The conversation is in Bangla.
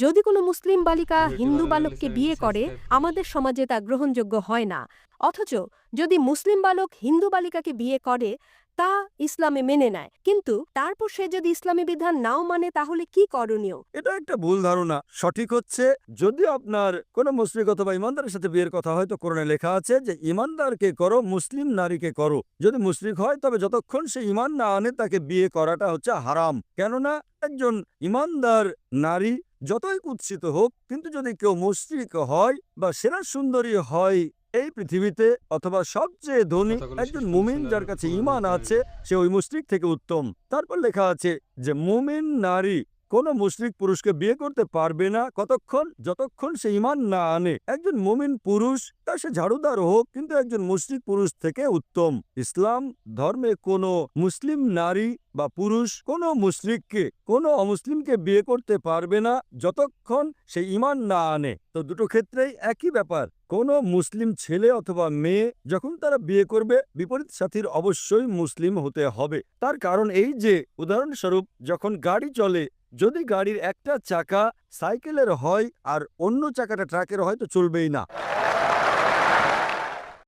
যদি কোনো মুসলিম বালিকা হিন্দু বালককে বিয়ে করে আমাদের সমাজে তা গ্রহণযোগ্য হয় না, অথচ যদি মুসলিম বালক হিন্দু বালিকাকে বিয়ে করে তা ইসলামে মেনে নেয়। কিন্তু তারপর সে যদি ইসলামী বিধান নাও মানে তাহলে কি করণীয়? এটা একটা ভুল ধারণা। সঠিক হচ্ছে, যদি আপনার কোনো মুশরিক অথবা ইমানদারের সাথে বিয়ের কথা হয় তো কোরআনে লেখা আছে যে ইমানদারকে করো, মুসলিম নারীকে করো। যদি মুশরিক হয় তবে যতক্ষণ সে ইমান না আনে তাকে বিয়ে করাটা হচ্ছে হারাম। কেননা একজন ইমানদার নারী যতই কুৎসিত হোক, কিন্তু যদি কেউ মুশরিক হয় বা সেরা সুন্দরী হয় এই পৃথিবীতে, অথবা সবচেয়ে ধনী একজন মুমিন যার কাছে ঈমান আছে, সে ওই মুশরিক থেকে উত্তম। তারপর লেখা আছে যে মুমিন নারী কোনো মুশরিক পুরুষকে বিয়ে করতে পারবে না যতক্ষণ সে ঈমান না আনে। একজন মুমিন পুরুষ, তা সে ঝাড়ুদার হোক, কিন্তু একজন মুশরিক পুরুষ থেকে উত্তম। ইসলাম ধর্মে কোনো মুসলিম নারী বা পুরুষ কোনো মুশরিককে, কোনো অমুসলিমকে বিয়ে করতে পারবে না যতক্ষণ সে ঈমান না আনে। তো দুটো ক্ষেত্রেই একই ব্যাপার। কোনো মুসলিম ছেলে অথবা মেয়ে যখন তারা বিয়ে করবে, বিপরীত সাথীর অবশ্যই মুসলিম হতে হবে। তার কারণ এই যে, উদাহরণস্বরূপ যখন গাড়ি চলে, যদি গাড়ির একটা চাকা সাইকেলের হয় আর অন্য চাকাটা ট্রাকের হয় তো চলবেই না।